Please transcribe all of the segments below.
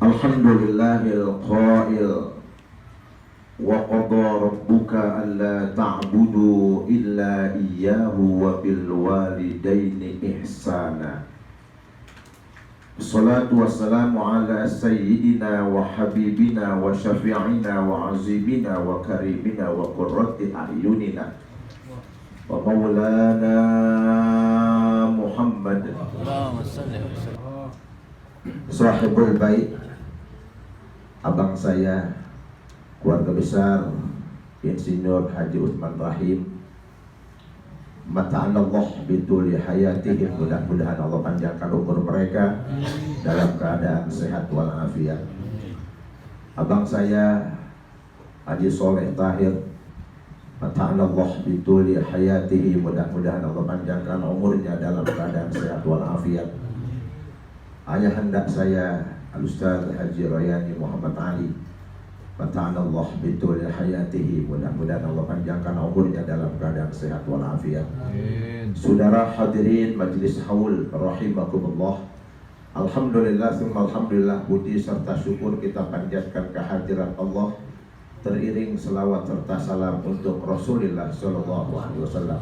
Alhamdulillahil qail wa qada rabbuka alla ta'budu illa iyyahu wa bil walidaini ihsana. Salatu wassalamu ala sayyidina wa habibina wa syafi'ina wa azimina wa karimina wa qurrati a'yunina wa maulana Muhammad sahibul bait, abang saya, keluarga besar Insinyur Haji Utsman Rahim, mata'anallah bituli hayatihim, mudah-mudahan Allah panjangkan umur mereka dalam keadaan sehat walafiat. Abang saya Haji Soleh Tahir, mata'anallah bituli hayatihim, mudah-mudahan Allah panjangkan umurnya dalam keadaan sehat walafiat. Ayah hendak saya Al-Ustaz Haji Rayani Muhammad Ali, mata'anallah bituli hayatihi, mudah-mudahan Allah panjangkan umurnya dalam keadaan sehat walafiat. Saudara hadirin majlis haul rahimakumullah, alhamdulillah summa alhamdulillah, puji serta syukur kita panjatkan kehadirat Allah, teriring selawat serta salam untuk Rasulullah sallallahu alaihi wasallam.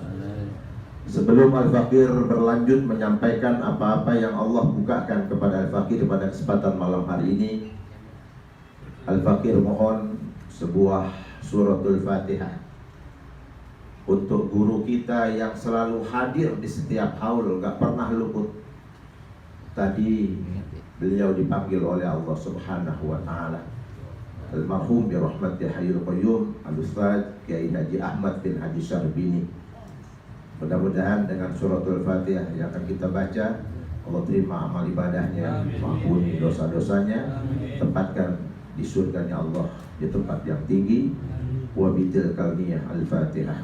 Sebelum Al-Fakir berlanjut menyampaikan apa-apa yang Allah bukakan kepada Al-Fakir pada kesempatan malam hari ini, Al-Fakir mohon sebuah suratul Fatihah untuk guru kita yang selalu hadir di setiap haul, gak pernah luput. Tadi beliau dipanggil oleh Allah Subhanahu wa Ta'ala, almarhum bi rahmati hayyul qayyum Al-Ustaz Kiai Haji Ahmad bin Haji Syarbini. Mudah-mudahan dengan suratul Fatihah yang akan kita baca, Allah terima amal ibadahnya, maafuni dosa-dosanya, tempatkan di surganya Allah di tempat yang tinggi. Wa bitil kalniyah al-Fatihah.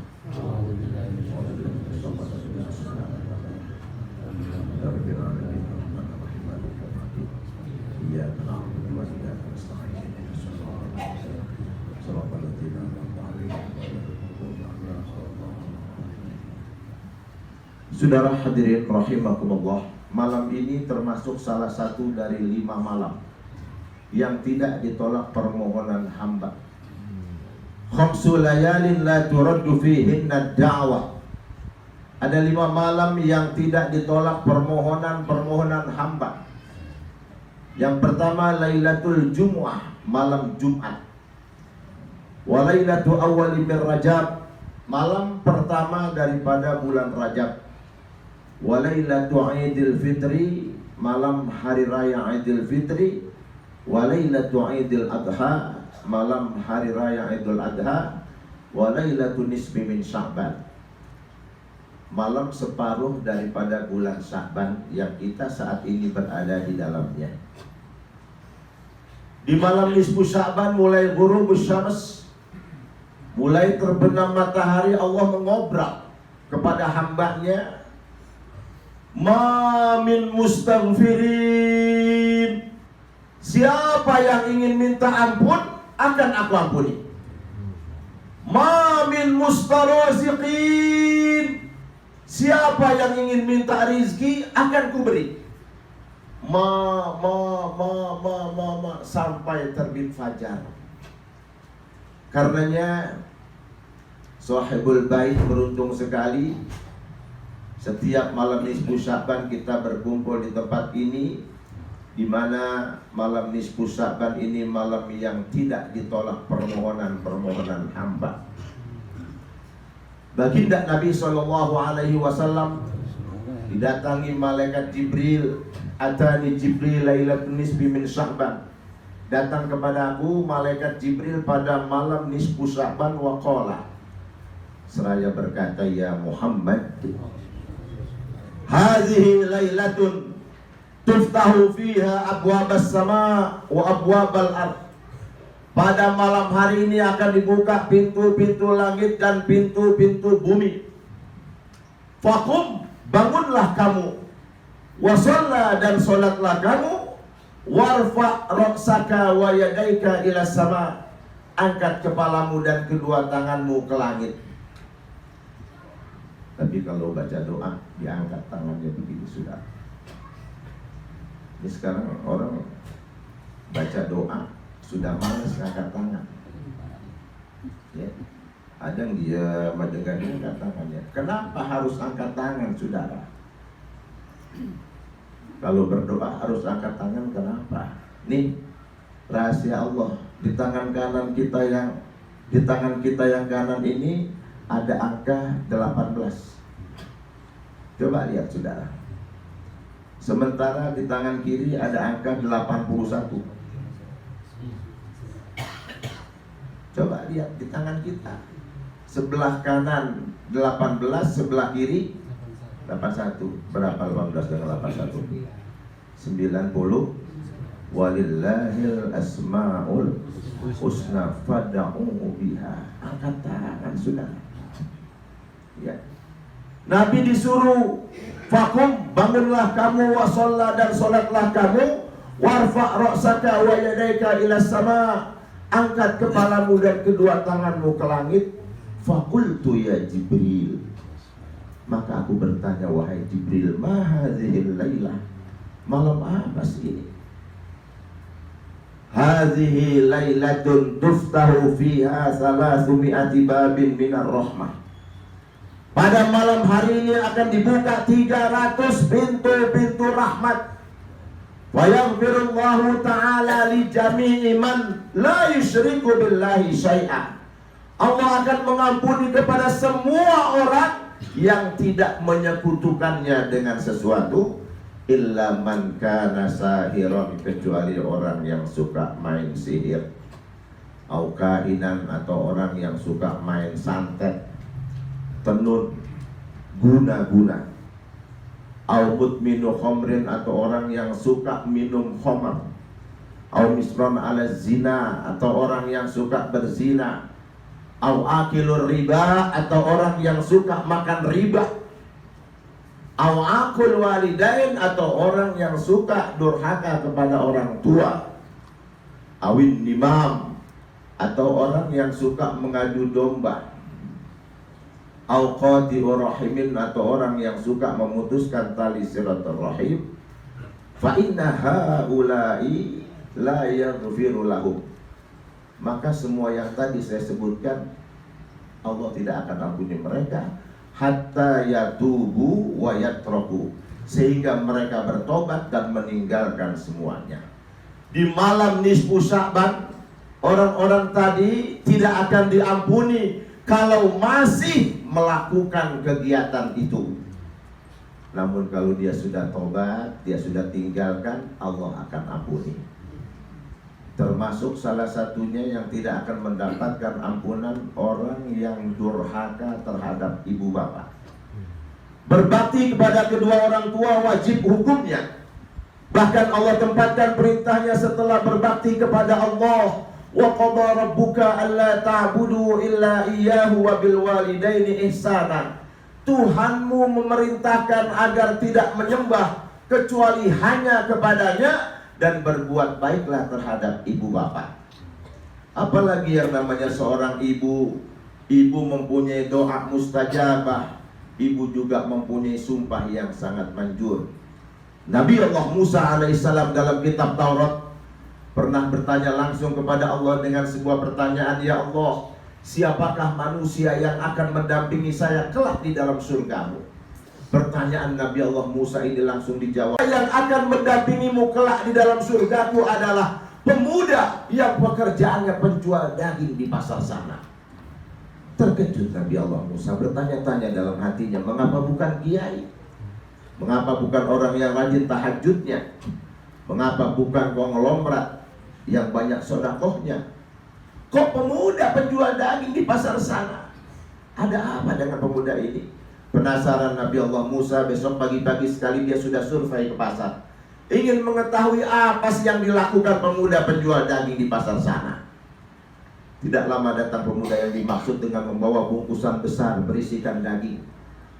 Saudara hadirin rahimakumullah, malam ini termasuk salah satu dari 5 malam yang tidak ditolak permohonan hamba. Khamsu layalin la turaddu fihinna da'wah. Ada 5 malam yang tidak ditolak permohonan hamba. Yang pertama Lailatul Jumu'ah, malam Jumat. Wa lailatu awwali min Rajab, malam pertama daripada bulan Rajab. Wa lailatu Idul Fitri, malam hari raya Idul Fitri. Wa lailatu Idul Adha, malam hari raya Idul Adha. Wa lailatu nisbi min Sya'ban, malam separuh daripada bulan Sya'ban yang kita saat ini berada di dalamnya. Di malam nisbu Sya'ban mulai ghurubus syams, mulai terbenam matahari, Allah mengobrak kepada hambanya, ma min mustaghfirin, siapa yang ingin minta ampun akan aku ampuni. Ma min mustarziqin, siapa yang ingin minta rizki akan ku beri. Sampai terbit fajar. Karenanya sahibul bait beruntung sekali, setiap malam nisfu Sya'ban kita berkumpul di tempat ini, di mana malam nisfu Sya'ban ini malam yang tidak ditolak permohonan hamba. Baginda Nabi SAW didatangi malaikat Jibril, atani Jibril lailatul nisbi min Sya'ban, datang kepada aku malaikat Jibril pada malam nisfu Sya'ban, wa qala, seraya berkata, ya Muhammad, hadhihi lailatun tuftahu fiha abwabas sama wa abwabal ard. Pada malam hari ini akan dibuka pintu-pintu langit dan pintu-pintu bumi. Faqum, bangunlah kamu, wa shalla, dan salatlah kamu, warfa ra'saka wa yadaika ila sama, angkat kepalamu dan kedua tanganmu ke langit. Tapi kalau baca doa diangkat tangannya begini sudah. Ini sekarang orang baca doa sudah malas angkat tangan. Ya. Ada yang dia mendengar angkat tangannya. Kenapa harus angkat tangan, saudara? Kalau berdoa harus angkat tangan, kenapa? Nih rahasia Allah di tangan kanan kita yang kanan ini ada angka 18. Coba lihat, saudara. Sementara di tangan kiri ada angka 81. Coba lihat di tangan kita. Sebelah kanan 18, sebelah kiri 81. Berapa 18 dengan 81? 90. Walillahil asmaul husna fad'uhu biha. Angkat tangan, saudara. Ya. Nabi disuruh, fakum, bangunlah kamu, wa sholla, dan sholatlah kamu, warfa' ra'saka wa yadaika ila sama, angkat kepalamu dan kedua tanganmu ke langit. Fakultu ya Jibril, maka aku bertanya, wahai Jibril, ma hadhil lailah, malam apa sih ini? Hadhihi lailatun tuftahu fiha 300 babin minar rahmah. Pada malam hari ini akan dibuka 300 pintu-pintu rahmat. Wa yaghfirullahu ta'ala li jami'i man la yusyriku billahi syai'an. Allah akan mengampuni kepada semua orang yang tidak menyekutukannya dengan sesuatu, illa man kana sahiran, kecuali orang yang suka main sihir, au kainan, atau orang yang suka main santet, tenun, guna-guna, au mudminu khamrin, atau orang yang suka minum khamr, au misran ala zina, atau orang yang suka berzina, au akilur riba, atau orang yang suka makan riba, au akul walidain, atau orang yang suka durhaka kepada orang tua, awin nimam, atau orang yang suka mengadu domba, au qati'ur rahimin, atau orang yang suka memutuskan tali silaturahim, fa inna haula'i la yaghfiru lahum. Maka semua yang tadi saya sebutkan Allah tidak akan ampuni mereka hatta yatubu wa yatraku, sehingga mereka bertobat dan meninggalkan semuanya. Di malam nisfu Sya'ban, orang-orang tadi tidak akan diampuni kalau masih melakukan kegiatan itu. Namun kalau dia sudah tobat, dia sudah tinggalkan, Allah akan ampuni. Termasuk salah satunya yang tidak akan mendapatkan ampunan orang yang durhaka terhadap ibu bapak. Berbakti kepada kedua orang tua wajib hukumnya. Bahkan Allah tempatkan perintahnya setelah berbakti kepada Allah, wa qadha rabbuka alla ta'budu illa iyyahu wa bil walidaini ihsana. Tuhanmu memerintahkan agar tidak menyembah kecuali hanya kepadanya, dan berbuat baiklah terhadap ibu bapak. Apalagi yang namanya seorang ibu. Ibu mempunyai doa mustajabah. Ibu juga mempunyai sumpah yang sangat manjur. Nabi Allah Musa alaihissalam dalam kitab Taurat pernah bertanya langsung kepada Allah dengan sebuah pertanyaan, ya Allah, siapakah manusia yang akan mendampingi saya kelak di dalam surgamu? Pertanyaan Nabi Allah Musa ini langsung dijawab, yang akan mendampingimu kelak di dalam surgaku adalah pemuda yang pekerjaannya penjual daging di pasar sana. Terkejut Nabi Allah Musa, bertanya-tanya dalam hatinya, mengapa bukan kiai? Mengapa bukan orang yang rajin tahajudnya? Mengapa bukan konglomerat yang banyak sedekahnya? Kok pemuda penjual daging di pasar sana? Ada apa dengan pemuda ini? Penasaran Nabi Allah Musa, besok pagi-pagi sekali dia sudah survei ke pasar, ingin mengetahui apa sih yang dilakukan pemuda penjual daging di pasar sana. Tidak lama datang pemuda yang dimaksud dengan membawa bungkusan besar berisikan daging.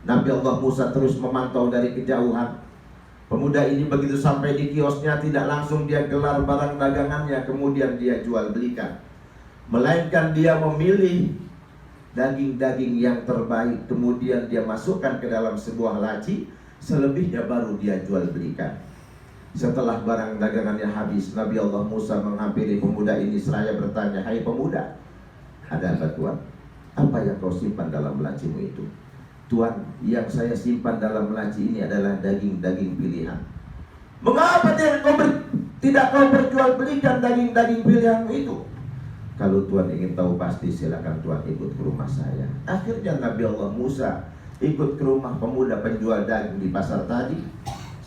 Nabi Allah Musa terus memantau dari kejauhan. Pemuda ini begitu sampai di kiosnya, tidak langsung dia gelar barang dagangannya kemudian dia jual belikan, melainkan dia memilih daging-daging yang terbaik, kemudian dia masukkan ke dalam sebuah laci, selebihnya baru dia jual belikan. Setelah barang dagangannya habis, Nabi Allah Musa menghampiri pemuda ini seraya bertanya, "Hai pemuda, ada apa Tuan? Apa yang kau simpan dalam lacimu itu?" "Tuan, yang saya simpan dalam laci ini adalah daging-daging pilihan." "Mengapa tidak kau perjualbelikan daging-daging pilihanmu itu?" "Kalau Tuan ingin tahu pasti, silakan Tuan ikut ke rumah saya." Akhirnya Nabi Allah Musa ikut ke rumah pemuda penjual daging di pasar tadi.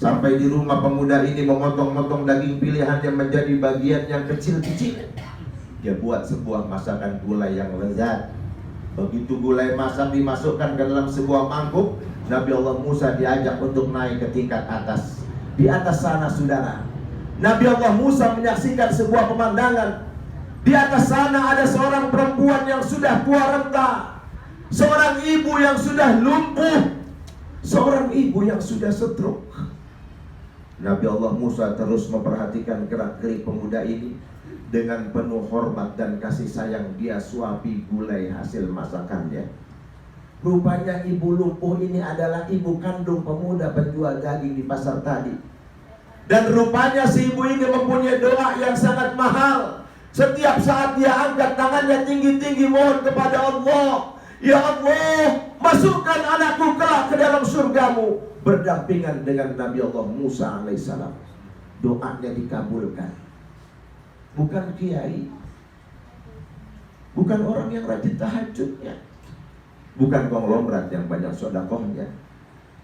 Sampai di rumah pemuda ini memotong-motong daging pilihannya menjadi bagian yang kecil-kecil. Dia buat sebuah masakan gulai yang lezat. Begitu gulai masak dimasukkan ke dalam sebuah mangkuk, Nabi Allah Musa diajak untuk naik ke tingkat atas. Di atas sana, saudara, Nabi Allah Musa menyaksikan sebuah pemandangan. Di atas sana ada seorang perempuan yang sudah tua renta, seorang ibu yang sudah lumpuh, seorang ibu yang sudah stroke. Nabi Allah Musa terus memperhatikan gerak-gerik pemuda ini. Dengan penuh hormat dan kasih sayang, dia suapi gulai hasil masakannya. Rupanya ibu lumpuh ini adalah ibu kandung pemuda penjual daging di pasar tadi. Dan rupanya si ibu ini mempunyai doa yang sangat mahal. Setiap saat dia angkat tangannya tinggi-tinggi mohon kepada Allah, "Ya Allah, masukkan anakku kelak ke dalam surgamu." Berdampingan dengan Nabi Allah Musa alaihissalam. Doanya dikabulkan. Bukan kiai, bukan orang yang rajin tahajudnya, bukan konglomerat yang banyak sedekahnya.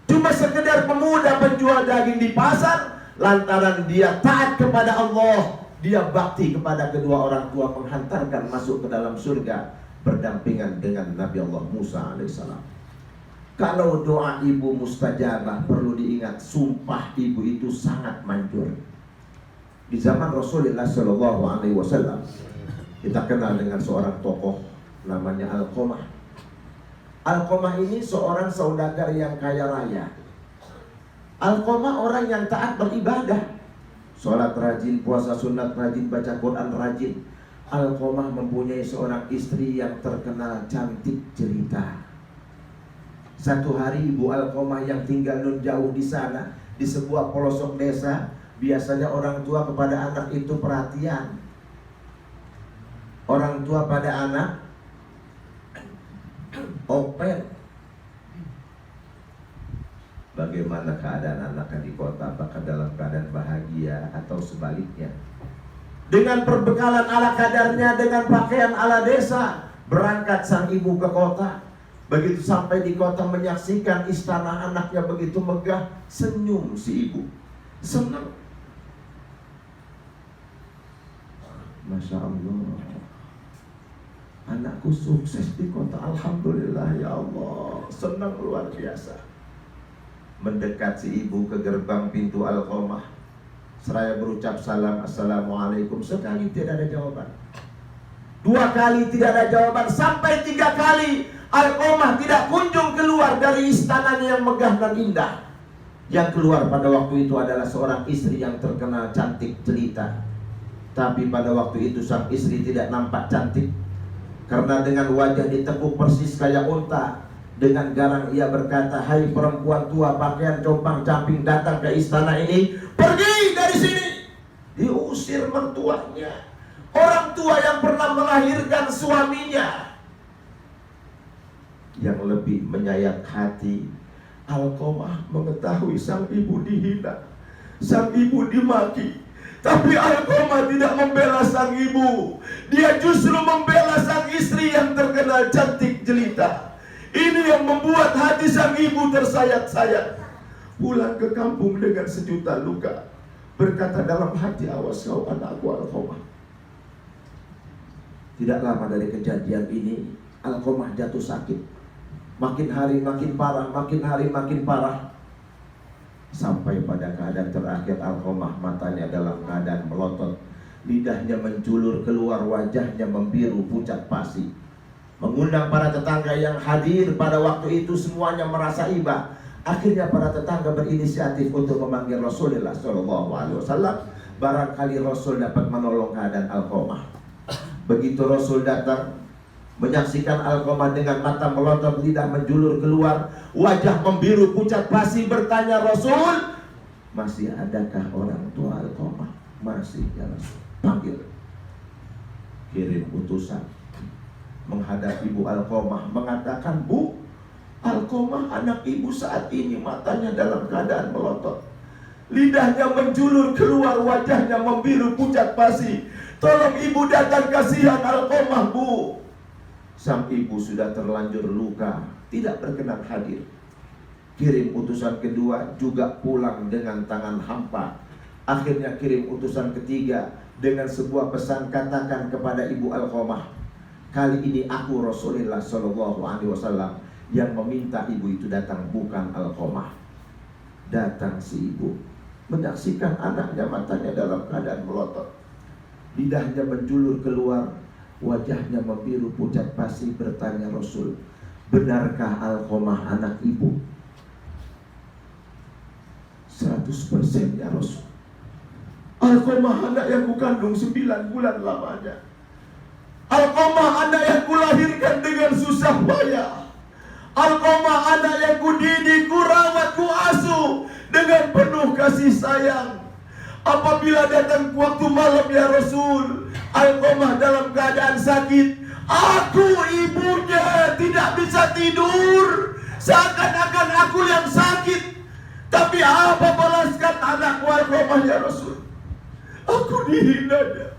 Cuma sekedar pemuda penjual daging di pasar. Lantaran dia taat kepada Allah, dia bakti kepada kedua orang tua, menghantarkan masuk ke dalam surga, berdampingan dengan Nabi Allah Musa alaihissalam. Kalau doa ibu mustajabah, perlu diingat, sumpah ibu itu sangat manjur. Di zaman Rasulullah SAW, kita kenal dengan seorang tokoh namanya Alqamah. Alqamah ini seorang saudagar yang kaya raya. Alqamah orang yang taat beribadah, sholat rajin, puasa sunat rajin, baca Quran rajin. Alqamah mempunyai seorang istri yang terkenal cantik jelita. Satu hari ibu Alqamah yang tinggal nun jauh di sana, di sebuah pelosok desa, biasanya orang tua kepada anak itu perhatian. Orang tua pada anak open. Bagaimana keadaan anaknya di kota? Apakah dalam keadaan bahagia atau sebaliknya? Dengan perbekalan ala kadarnya, dengan pakaian ala desa, berangkat sang ibu ke kota. Begitu sampai di kota menyaksikan istana anaknya begitu megah, senyum si ibu, senang. Masya Allah, anakku sukses di kota, alhamdulillah ya Allah, senang luar biasa. Mendekat si ibu ke gerbang pintu Alqamah, seraya berucap salam, "Assalamualaikum." Sekali tidak ada jawaban, dua kali tidak ada jawaban, sampai tiga kali Alqamah tidak kunjung keluar dari istananya yang megah dan indah. Yang keluar pada waktu itu adalah seorang istri yang terkenal cantik jelita. Tapi pada waktu itu sang istri tidak nampak cantik, karena dengan wajah ditekuk persis kayak unta. Dengan garang ia berkata, "Hai perempuan tua pakaian compang-camping datang ke istana ini, pergi dari sini." Diusir mertuanya, orang tua yang pernah melahirkan suaminya. Yang lebih menyayat hati, Alqamah mengetahui sang ibu dihina, sang ibu dimaki, tapi Alqamah tidak membela sang ibu. Dia justru membela sang istri yang terkenal cantik jelita. Ini yang membuat hati sang ibu tersayat-sayat. Pulang ke kampung dengan sejuta luka, berkata dalam hati, "Awas kau anakku Alqamah." Tidak lama dari kejadian ini, Alqamah jatuh sakit. Makin hari makin parah, makin hari makin parah. Sampai pada keadaan terakhir Alqamah matanya dalam keadaan melotot, lidahnya menjulur keluar, wajahnya membiru pucat pasi. Mengundang para tetangga yang hadir pada waktu itu, semuanya merasa iba. Akhirnya para tetangga berinisiatif untuk memanggil Rasulullah SAW. Barangkali Rasul dapat menolong keadaan Alqamah. Begitu Rasul datang, menyaksikan Alqamah dengan mata melotot, lidah menjulur keluar, wajah membiru pucat pasi, bertanya, "Rasul, masih adakah orang tua masih ya Rasul. Panggil, kirim utusan menghadap Ibu Alqamah, mengatakan, Bu Alqamah anak ibu saat ini matanya dalam keadaan melotot, lidahnya menjulur keluar, wajahnya membiru pucat pasi. Tolong ibu datang, kasihan Alqamah, Bu. Sang ibu sudah terlanjur luka, tidak berkenan hadir. Kirim utusan kedua, juga pulang dengan tangan hampa. Akhirnya kirim utusan ketiga dengan sebuah pesan, katakan kepada Ibu Alqamah, kali ini aku Rasulullah Shallallahu Alaihi Wasallam yang meminta ibu itu datang, bukan Alqamah. Datang si ibu, menyaksikan anaknya matanya dalam keadaan melotot, lidahnya menjulur keluar, wajahnya membiru pucat pasi. Bertanya Rasul, benarkah Alqamah anak ibu? 100% ya Rasul. Alqamah anak yang kukandung 9 bulan lamanya. Alqamah anak yang kulahirkan dengan susah payah. Alqamah anak yang kudidik, kurawat, kuasuh dengan penuh kasih sayang. Apabila datang waktu malam ya Rasul, Alqamah dalam keadaan sakit, aku ibunya tidak bisa tidur, seakan-akan aku yang sakit. Tapi apa balaskan anakku Alqamah ya Rasul? Aku dihinanya,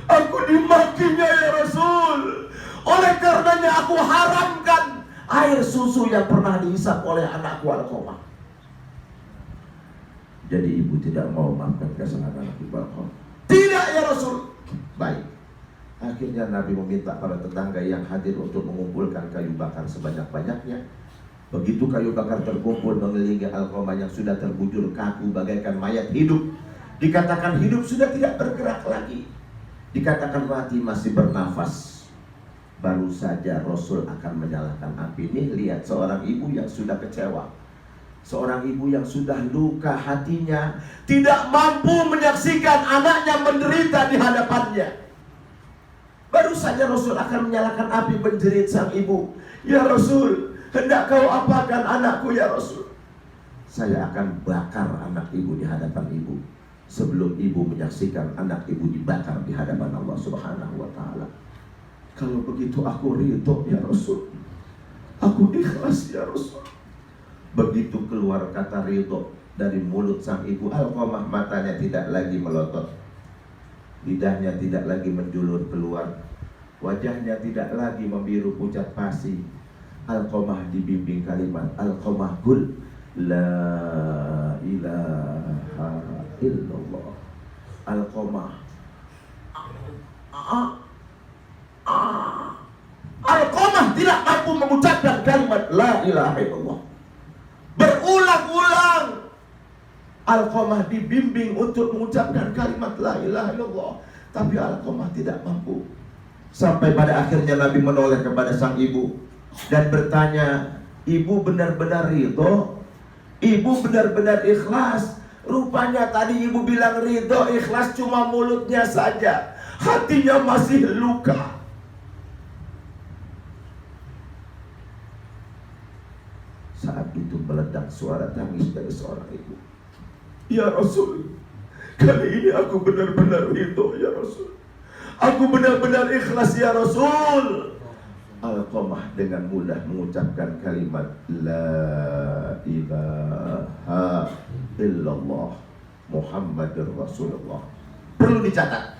aku dimakinya ya Rasul. Oleh karenanya aku haramkan air susu yang pernah dihisap oleh anakku Alqamah. Jadi ibu tidak mau maafkan kesalahan anak ibu Alqamah. Tidak ya Rasul. Baik. Akhirnya Nabi meminta para tetangga yang hadir untuk mengumpulkan kayu bakar sebanyak-banyaknya. Begitu kayu bakar terkumpul mengelilingi Alqamah yang sudah terbujur kaku bagaikan mayat hidup. Dikatakan hidup sudah tidak bergerak lagi, dikatakan mati masih bernafas. Baru saja Rasul akan menyalakan api. Nih lihat seorang ibu yang sudah kecewa, seorang ibu yang sudah luka hatinya, tidak mampu menyaksikan anaknya menderita di hadapannya. Baru saja Rasul akan menyalakan api, menjerit sang ibu, ya Rasul, hendak kau apakan anakku ya Rasul? Saya akan bakar anak ibu di hadapan ibu, sebelum ibu menyaksikan anak ibu dibakar di hadapan Allah Subhanahu wa Ta'ala. Kalau begitu aku ridho ya Rasul, aku ikhlas ya Rasul. Begitu keluar kata ridho dari mulut sang ibu, Alqamah matanya tidak lagi melotot, lidahnya tidak lagi menjulur keluar, wajahnya tidak lagi membiru pucat pasi. Alqamah dibimbing kalimat, Alqamah qul la ilaha illallah. Alqamah, Alqamah tidak mampu mengucapkan kalimat la ilaha illallah. Berulang-ulang Alqamah dibimbing untuk mengucapkan kalimat la ilaha illallah, tapi Alqamah tidak mampu. Sampai pada akhirnya Nabi menoleh kepada sang ibu dan bertanya, ibu benar-benar ridho? Ibu benar-benar ikhlas? Rupanya tadi ibu bilang ridho, ikhlas cuma mulutnya saja, hatinya masih luka. Saat itu meledak suara tangis dari seorang ibu. Ya Rasul, kali ini aku benar-benar ridho ya Rasul, aku benar-benar ikhlas ya Rasul. Alqamah dengan mudah mengucapkan kalimat la ilaha illallah Muhammadur Rasulullah. Perlu dicatat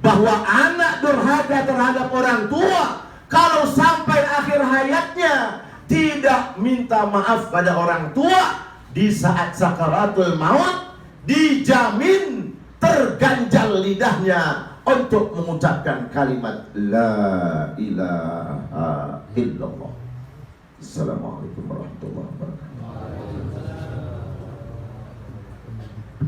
bahwa anak durhaka terhadap orang tua, kalau sampai akhir hayatnya tidak minta maaf pada orang tua, di saat sakaratul maut dijamin terganjal lidahnya untuk mengucapkan kalimat la ilaha illallah. Assalamualaikum warahmatullahi wabarakatuh.